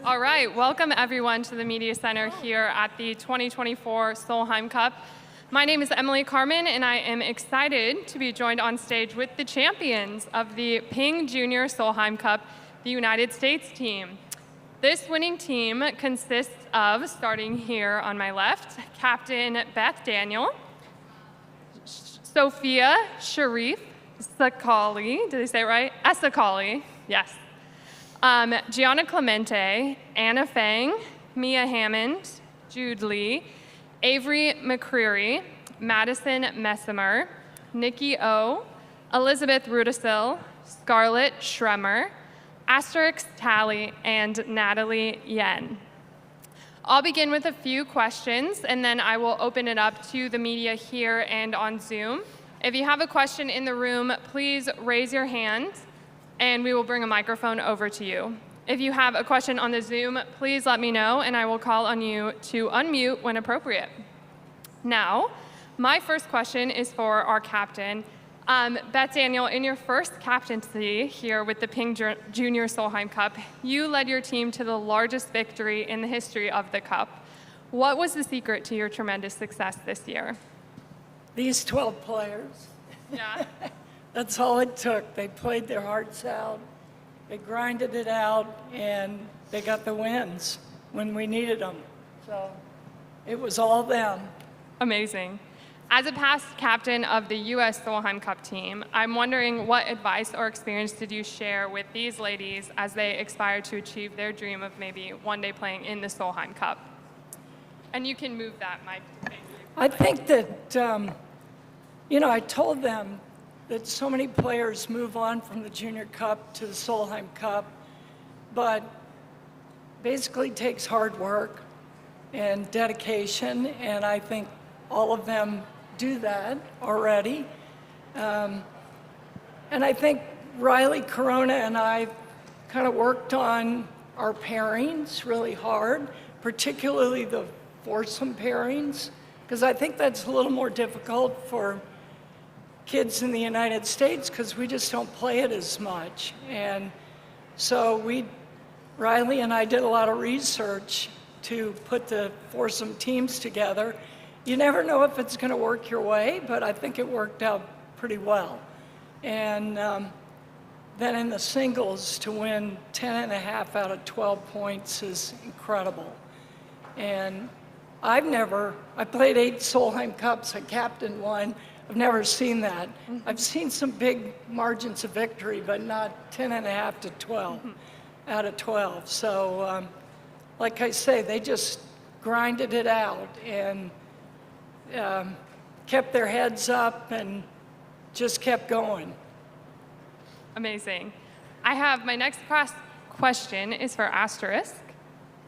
All right, welcome everyone to the Media Center here at the 2024 Solheim Cup. My name is Emily Carmen, and I am excited to be joined on stage with the champions of the Ping Junior Solheim Cup, the United States team. This winning team consists of, starting here on my left, Captain Beth Daniel, Sophia Sharif Sakali, did I say it right? Esakali, yes. Gianna Clemente, Anna Fang, Mia Hammond, Jude Lee, Avery McCreary, Madison Messimer, Nikki O, Elizabeth Rudisil, Scarlett Schremer, Asterix Talley, and Natalie Yen. I'll begin with a few questions, and then I will open it up to the media here and on Zoom. If you have a question in the room, please raise your hand, and we will bring a microphone over to you. If you have a question on the Zoom, please let me know, and I will call on you to unmute when appropriate. Now, my first question is for our captain. Beth Daniel, in your first captaincy here with the Ping Junior Solheim Cup, you led your team to the largest victory in the history of the Cup. What was the secret to your tremendous success this year? These 12 players. Yeah. That's all it took. They played their hearts out, they grinded it out, and they got the wins when we needed them. So it was all them. Amazing. As a past captain of the U.S. Solheim Cup team, I'm wondering what advice or experience did you share with these ladies as they aspire to achieve their dream of maybe one day playing in the Solheim Cup? And you can move that mic. I think that, I told them that so many players move on from the Junior Cup to the Solheim Cup, but basically takes hard work and dedication, and I think all of them do that already. And I think Riley Corona and I kind of worked on our pairings really hard, particularly the foursome pairings, because I think that's a little more difficult for kids in the United States because we just don't play it as much. And so Riley and I did a lot of research to put the foursome teams together. You never know if it's going to work your way, but I think it worked out pretty well. And then in the singles, to win 10.5 out of 12 points is incredible. And I played 8 Solheim Cups, I captained one. I've never seen that. I've seen some big margins of victory, but not 10.5 to 12 out of 12. So like I say, they just grinded it out and kept their heads up and just kept going. Amazing. I have my next question is for Asterisk.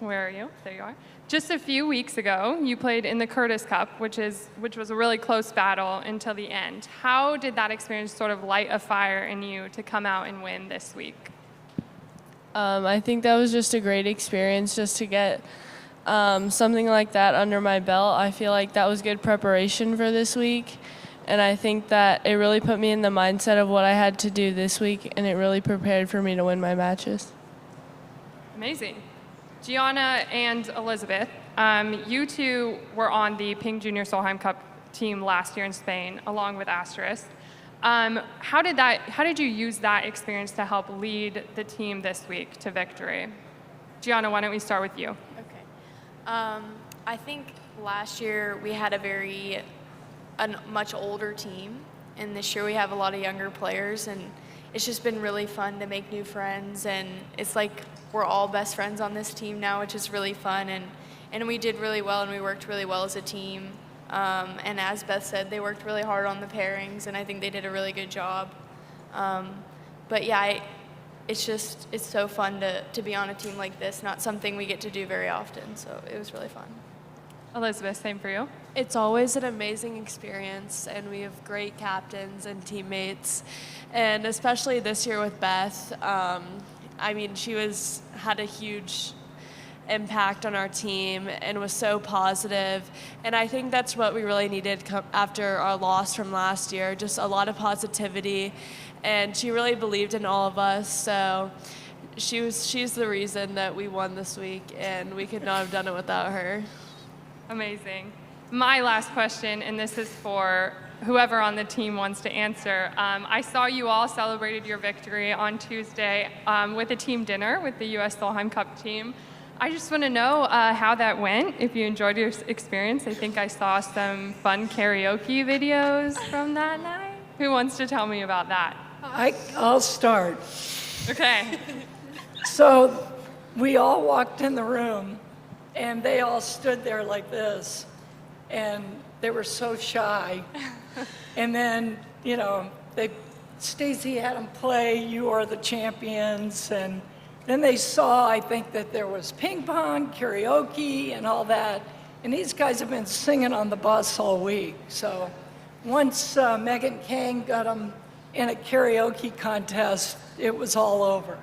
Where are you? There you are. Just a few weeks ago, you played in the Curtis Cup, which was a really close battle until the end. How did that experience sort of light a fire in you to come out and win this week? I think that was just a great experience just to get something like that under my belt. I feel like that was good preparation for this week, and I think that it really put me in the mindset of what I had to do this week, and it really prepared for me to win my matches. Amazing. Gianna and Elizabeth, you two were on the Ping Junior Solheim Cup team last year in Spain, along with Asterisk. How did you use that experience to help lead the team this week to victory? Gianna, why don't we start with you? Okay. I think last year we had a much older team, and this year we have a lot of younger players, and it's just been really fun to make new friends, and it's like we're all best friends on this team now, which is really fun, and we did really well, and we worked really well as a team. And as Beth said, they worked really hard on the pairings, and I think they did a really good job. But yeah, it's so fun to be on a team like this, not something we get to do very often, so it was really fun. Elizabeth, same for you. It's always an amazing experience, and we have great captains and teammates, and especially this year with Beth. She had a huge impact on our team and was so positive, and I think that's what we really needed after our loss from last year, just a lot of positivity, and she really believed in all of us. So she's the reason that we won this week, and we could not have done it without her. Amazing. My last question, and this is for whoever on the team wants to answer. I saw you all celebrated your victory on Tuesday with a team dinner with the U.S. Solheim Cup team. I just want to know how that went, if you enjoyed your experience. I think I saw some fun karaoke videos from that night. Who wants to tell me about that? I'll start. Okay. So we all walked in the room, and they all stood there like this, and they were so shy. And then, Stacy had them play "You Are the Champions," and then they saw, I think, that there was ping pong, karaoke, and all that. And these guys have been singing on the bus all week. So once Megan Kang got them in a karaoke contest, it was all over.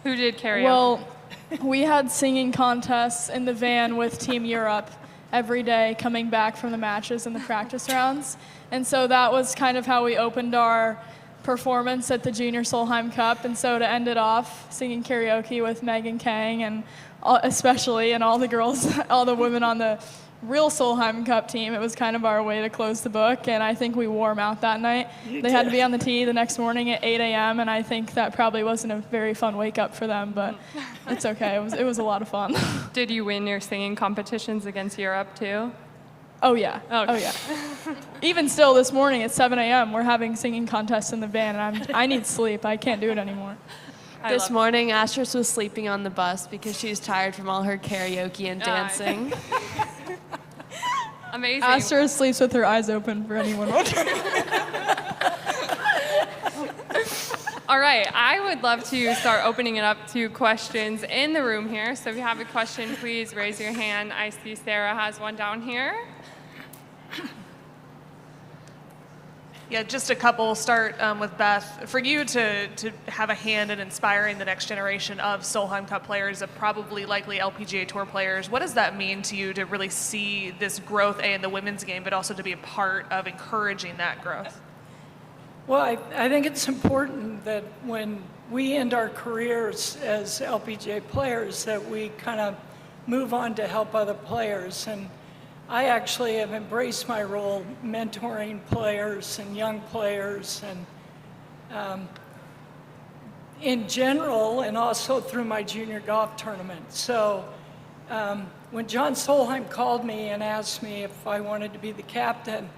Who did karaoke? Well, we had singing contests in the van with Team Europe every day coming back from the matches and the practice rounds. And so that was kind of how we opened our performance at the Junior Solheim Cup. And so to end it off, singing karaoke with Megan Kang and especially, and all the girls, all the women on the real Solheim Cup team, it was kind of our way to close the book, and I think we wore them out that night. They had to be on the tee the next morning at 8 a.m., and I think that probably wasn't a very fun wake-up for them, but it's okay. It was a lot of fun. Did you win your singing competitions against Europe, too? Oh, yeah. Oh, yeah. Even still, this morning at 7 a.m., we're having singing contests in the van, and I need sleep. I can't do it anymore. This morning, Astros was sleeping on the bus because she was tired from all her karaoke and dancing. Amazing. Astra sleeps with her eyes open, for anyone wondering. All right, I would love to start opening it up to questions in the room here. So if you have a question, please raise your hand. I see Sarah has one down here. Yeah, just a couple. Start with Beth. For you to have a hand in inspiring the next generation of Solheim Cup players, of probably likely LPGA Tour players, what does that mean to you to really see this growth, in the women's game, but also to be a part of encouraging that growth? Well, I think it's important that when we end our careers as LPGA players, that we kind of move on to help other players. And I actually have embraced my role mentoring players and young players, and in general, and also through my junior golf tournament. So when John Solheim called me and asked me if I wanted to be the captain,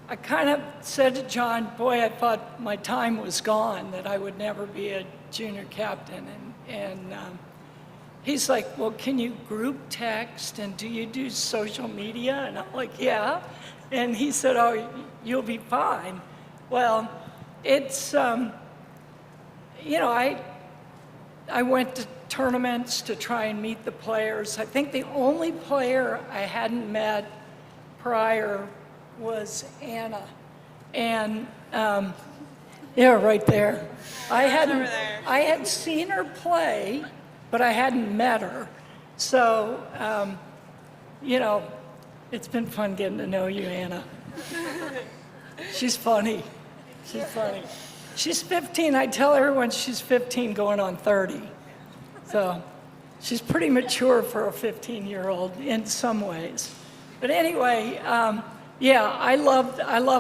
I kind of said to John, boy, I thought my time was gone, that I would never be a junior captain. And he's like, well, can you group text, and do you do social media? And I'm like, yeah. And he said, oh, you'll be fine. Well, it's, I went to tournaments to try and meet the players. I think the only player I hadn't met prior was Anna. And yeah, right there. I had seen her play, but I hadn't met her. So, it's been fun getting to know you, Anna. She's funny. She's funny. She's 15. I tell everyone she's 15 going on 30. So she's pretty mature for a 15-year-old in some ways. But anyway, I love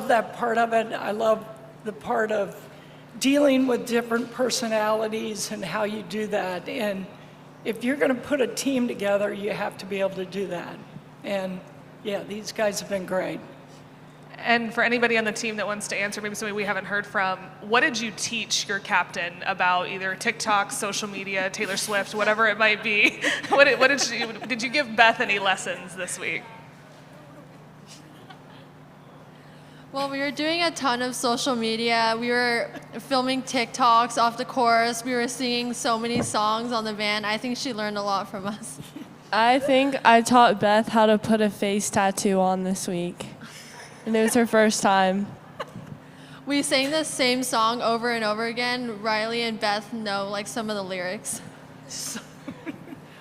that part of it. I love the part of dealing with different personalities and how you do that. And if you're going to put a team together, you have to be able to do that. And yeah, these guys have been great. And for anybody on the team that wants to answer, maybe somebody we haven't heard from, what did you teach your captain about either TikTok, social media, Taylor Swift, whatever it might be? Did you give Beth any lessons this week? Well, we were doing a ton of social media. We were filming TikToks off the course. We were singing so many songs on the van. I think she learned a lot from us. I think I taught Beth how to put a face tattoo on this week. And it was her first time. We sang the same song over and over again. Riley and Beth know like some of the lyrics.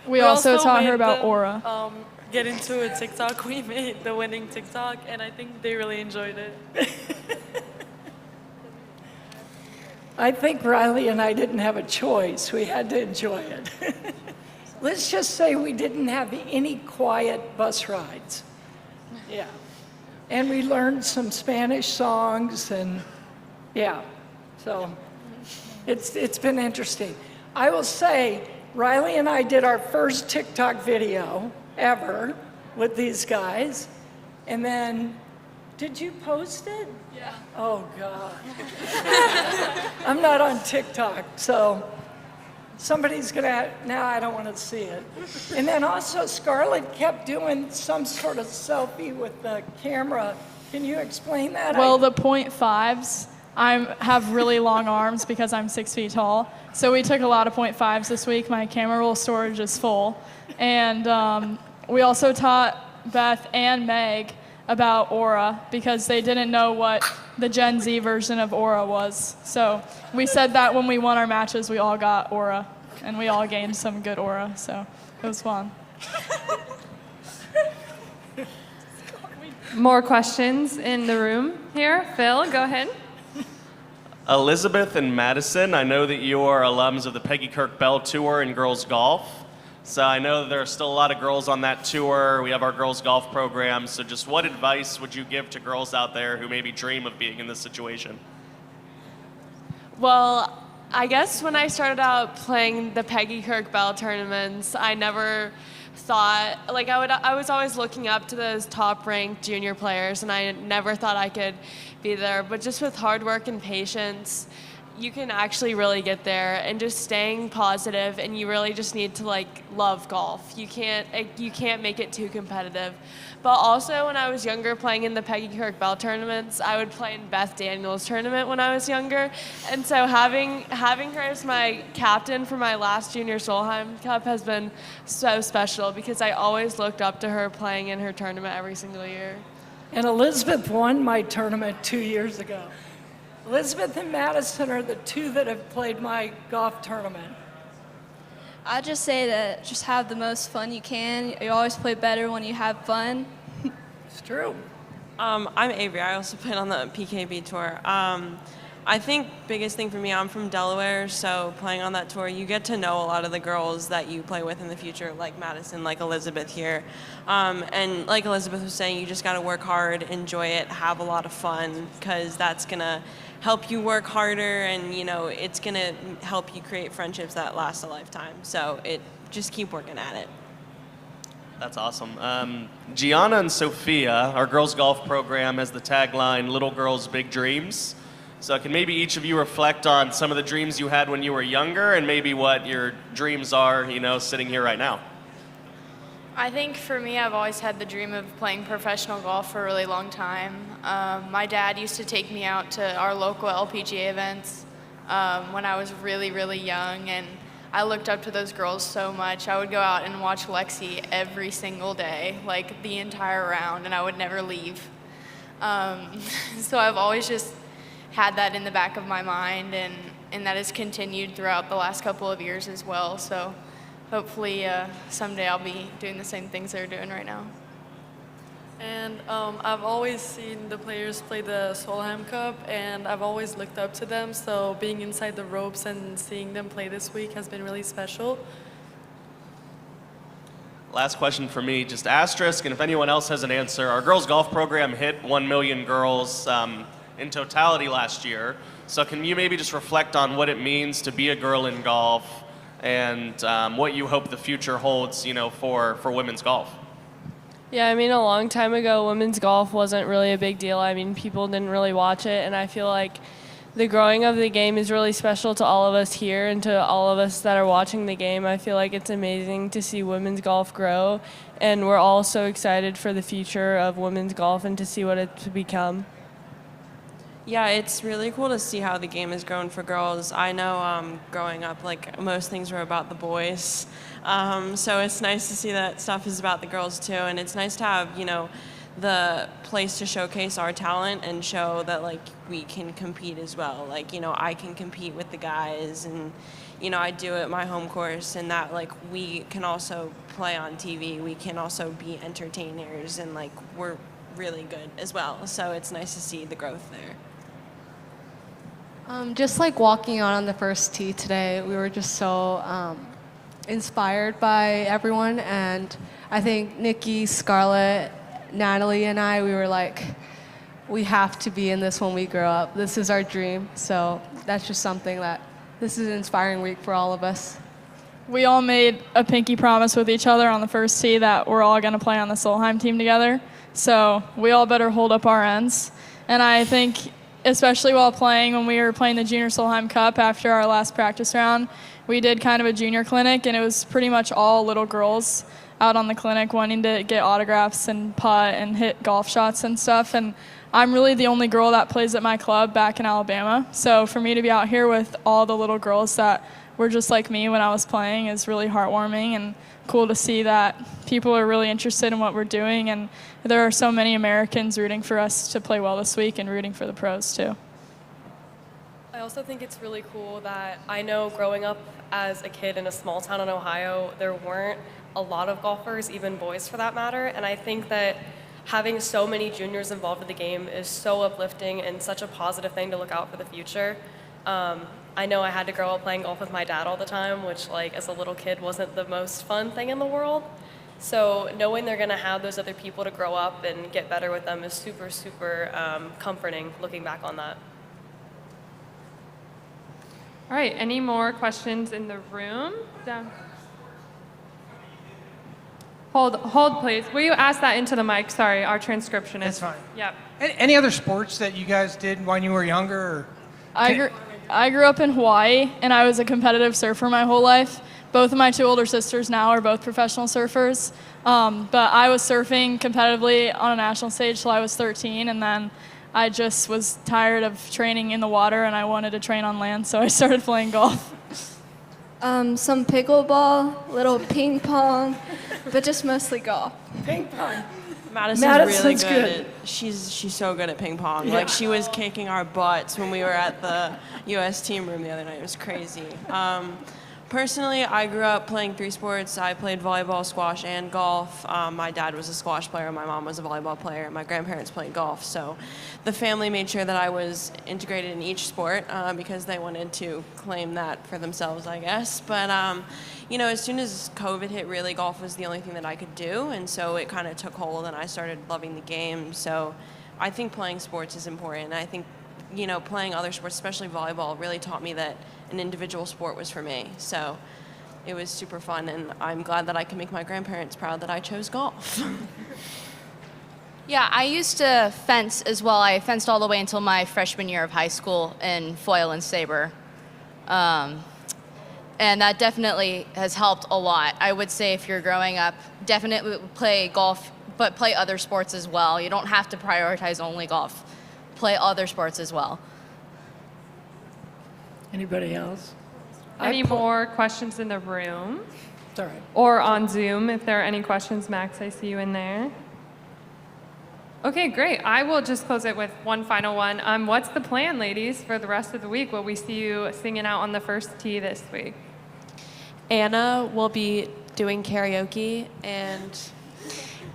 We also taught her about aura. Get into a TikTok. We made the winning TikTok, and I think they really enjoyed it. I think Riley and I didn't have a choice. We had to enjoy it. Let's just say we didn't have any quiet bus rides. Yeah. And we learned some Spanish songs and yeah. So it's been interesting. I will say, Riley and I did our first TikTok video ever with these guys. And then, did you post it? Yeah. Oh, God. I'm not on TikTok, so somebody's gonna, now I don't want to see it. And then also, Scarlett kept doing some sort of selfie with the camera. Can you explain that? Well, the .5s, I have really long arms because I'm 6 feet tall. So we took a lot of .5s this week. My camera roll storage is full. And we also taught Beth and Meg about Aura because they didn't know what the Gen Z version of Aura was. So we said that when we won our matches, we all got Aura, and we all gained some good Aura. So it was fun. More questions in the room here. Phil, go ahead. Elizabeth and Madison, I know that you are alums of the Peggy Kirk Bell Tour in girls golf. So I know that there are still a lot of girls on that tour. We have our girls golf program. So just what advice would you give to girls out there who maybe dream of being in this situation? Well, I guess when I started out playing the Peggy Kirk Bell tournaments, I never thought, like I was always looking up to those top-ranked junior players, and I never thought I could be there. But just with hard work and patience, you can actually really get there, and just staying positive, and you really just need to like love golf. You can't make it too competitive. But also when I was younger playing in the Peggy Kirk Bell tournaments, I would play in Beth Daniels' tournament when I was younger. And so having her as my captain for my last junior Solheim Cup has been so special because I always looked up to her playing in her tournament every single year. And Elizabeth won my tournament 2 years ago. Elizabeth and Madison are the two that have played my golf tournament. I just say that just have the most fun you can. You always play better when you have fun. It's true. I'm Avery. I also played on the PKB tour. I think biggest thing for me, I'm from Delaware, so playing on that tour, you get to know a lot of the girls that you play with in the future, like Madison, like Elizabeth here. And like Elizabeth was saying, you just got to work hard, enjoy it, have a lot of fun, because that's going to help you work harder, and it's going to help you create friendships that last a lifetime. So just keep working at it. That's awesome. Gianna and Sophia, our girls golf program, has the tagline, Little Girls, Big Dreams. So can maybe each of you reflect on some of the dreams you had when you were younger and maybe what your dreams are, sitting here right now? I think for me, I've always had the dream of playing professional golf for a really long time. My dad used to take me out to our local LPGA events when I was really, really young, and I looked up to those girls so much. I would go out and watch Lexi every single day, like the entire round, and I would never leave. So I've always just had that in the back of my mind, and that has continued throughout the last couple of years as well. So hopefully someday I'll be doing the same things they're doing right now. And I've always seen the players play the Solheim Cup, and I've always looked up to them. So being inside the ropes and seeing them play this week has been really special. Last question for me, just asterisk, and if anyone else has an answer, our girls golf program hit 1 million girls in totality last year. So can you maybe just reflect on what it means to be a girl in golf and what you hope the future holds, for women's golf? Yeah, a long time ago, women's golf wasn't really a big deal. People didn't really watch it, and I feel like the growing of the game is really special to all of us here and to all of us that are watching the game. I feel like it's amazing to see women's golf grow, and we're all so excited for the future of women's golf and to see what it's become. Yeah, it's really cool to see how the game has grown for girls. I know growing up, most things were about the boys. So it's nice to see that stuff is about the girls too. And it's nice to have, the place to showcase our talent and show that, we can compete as well. I can compete with the guys, and, I do it at my home course, and that, we can also play on TV. We can also be entertainers, and, we're really good as well. So it's nice to see the growth there. Just like walking on the first tee today, we were just so inspired by everyone. And I think Nikki, Scarlett, Natalie, and I, we were like, we have to be in this when we grow up. This is our dream. So that's just something that, this is an inspiring week for all of us. We all made a pinky promise with each other on the first tee that we're all going to play on the Solheim team together. So we all better hold up our ends. And I think, especially while playing, when we were playing the Junior Solheim Cup after our last practice round, we did kind of a junior clinic, and it was pretty much all little girls out on the clinic wanting to get autographs and putt and hit golf shots and stuff. And I'm really the only girl that plays at my club back in Alabama. So for me to be out here with all the little girls that were just like me when I was playing is really heartwarming and cool to see that people are really interested in what we're doing, and there are so many Americans rooting for us to play well this week and rooting for the pros too. I also think it's really cool that I know growing up as a kid in a small town in Ohio, there weren't a lot of golfers, even boys for that matter, and I think that having so many juniors involved in the game is so uplifting and such a positive thing to look out for the future. I know I had to grow up playing golf with my dad all the time, which, like, as a little kid wasn't the most fun thing in the world. So knowing they're going to have those other people to grow up and get better with them is super, super comforting looking back on that. All right, any more questions in the room? Down. Hold, please. Will you ask that into the mic? Sorry, our transcriptionist. That's fine. Yep. Any other sports that you guys did when you were younger? Or I grew up in Hawaii, and I was a competitive surfer my whole life. Both of my two older sisters now are both professional surfers. But I was surfing competitively on a national stage till I was 13, and then I just was tired of training in the water, and I wanted to train on land, so I started playing golf. Some pickleball, little ping pong, but just mostly golf. Ping pong. Madison's really good. at, she's so good at ping pong. Yeah. Like, she was kicking our butts when we were at the U.S. team room the other night. It was crazy. Personally, I grew up playing 3 sports. I played volleyball, squash, and golf. My dad was a squash player, my mom was a volleyball player, and my grandparents played golf. So the family made sure that I was integrated in each sport because they wanted to claim that for themselves, I guess. But you know, as soon as COVID hit, really, golf was the only thing that I could do, and so it kind of took hold, and I started loving the game. So I think playing sports is important. I think, you know, playing other sports, especially volleyball, really taught me that an individual sport was for me. So it was super fun, and I'm glad that I can make my grandparents proud that I chose golf. Yeah, I used to fence as well. I fenced all the way until my freshman year of high school in foil and saber. And that definitely has helped a lot. I would say if you're growing up, definitely play golf, but play other sports as well. You don't have to prioritize only golf. Play other sports as well. Anybody else? Any more questions in the room? It's all right. Or on Zoom, if there are any questions. Max, I see you in there. Okay, great. I will just close it with one final one. What's the plan, ladies, for the rest of the week? Will we see you singing out on the first tee this week? Anna will be doing karaoke and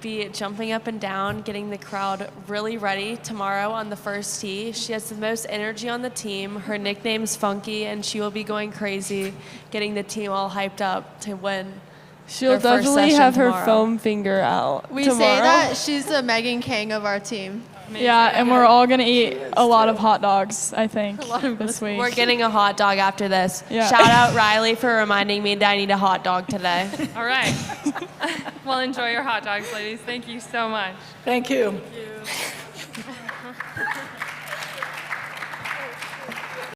be jumping up and down, getting the crowd really ready tomorrow on the first tee. She has the most energy on the team. Her nickname's Funky, and she will be going crazy, getting the team all hyped up to win. She'll definitely have her foam finger out We tomorrow. say that she's the Megan King of our team. Yeah, and we're all going to eat a lot of hot dogs, I think, this week. We're getting a hot dog after this. Yeah. Shout out Riley for reminding me that I need a hot dog today. All right. Well, enjoy your hot dogs, ladies. Thank you so much. Thank you. Thank you.